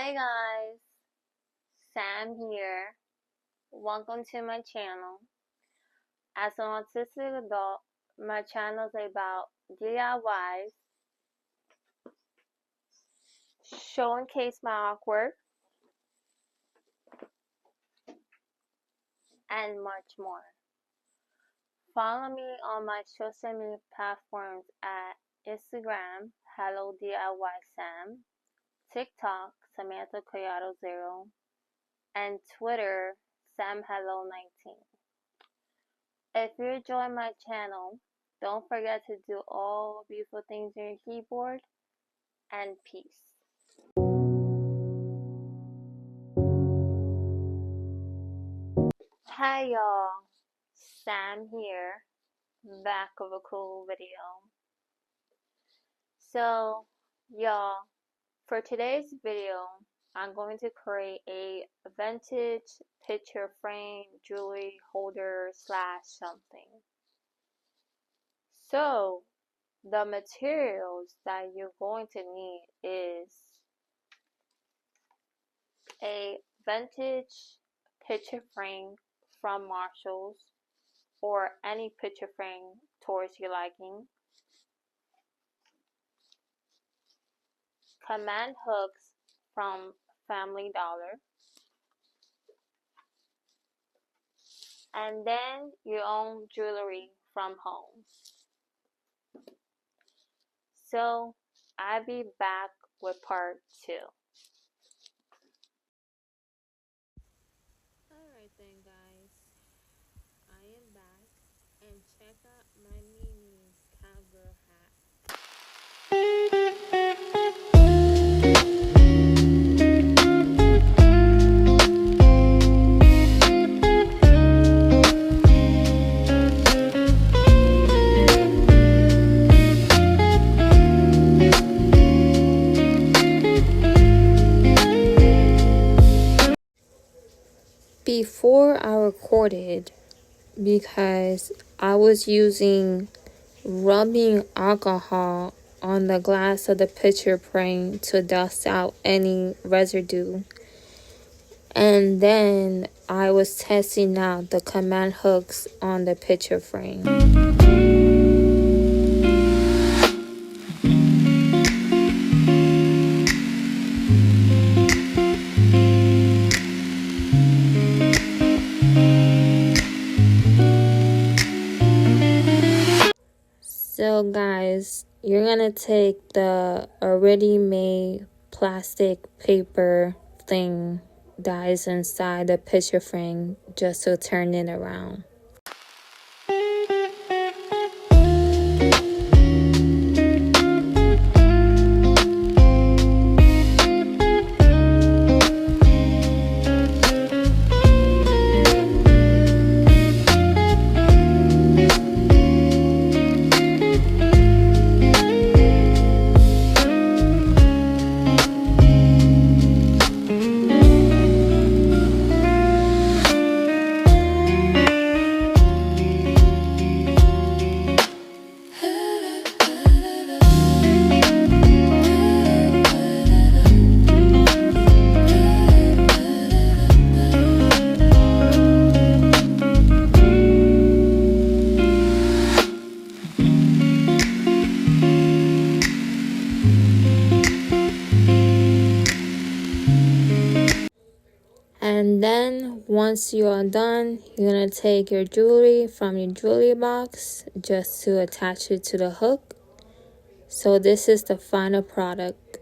Hi guys, Sam here. Welcome to my channel. As an autistic adult, my channel is about DIYs, showcase my artwork, and much more. Follow me on my social media platforms at Instagram, Hello DIY Sam, TikTok, Samantha Collado 0, and Twitter, SamHello19. If you enjoy my channel, don't forget to do all beautiful things on your keyboard, and peace. Hi y'all, Sam here, back with a cool video. So y'all, for today's video, I'm going to create a vintage picture frame jewelry holder / something. So the materials that you're going to need is a vintage picture frame from Marshalls or any picture frame towards your liking, command hooks from Family Dollar, and then your own jewelry from home. So I'll be back with part 2. Alright then guys, I am back, and check out my Mimi's cowgirl hat. Before I recorded, because I was using rubbing alcohol on the glass of the picture frame to dust out any residue, and then I was testing out the command hooks on the picture frame. So guys, you're gonna take the already made plastic paper thing that is inside the picture frame just to turn it around. And then once you are done, you're going to take your jewelry from your jewelry box just to attach it to the hook. So this is the final product.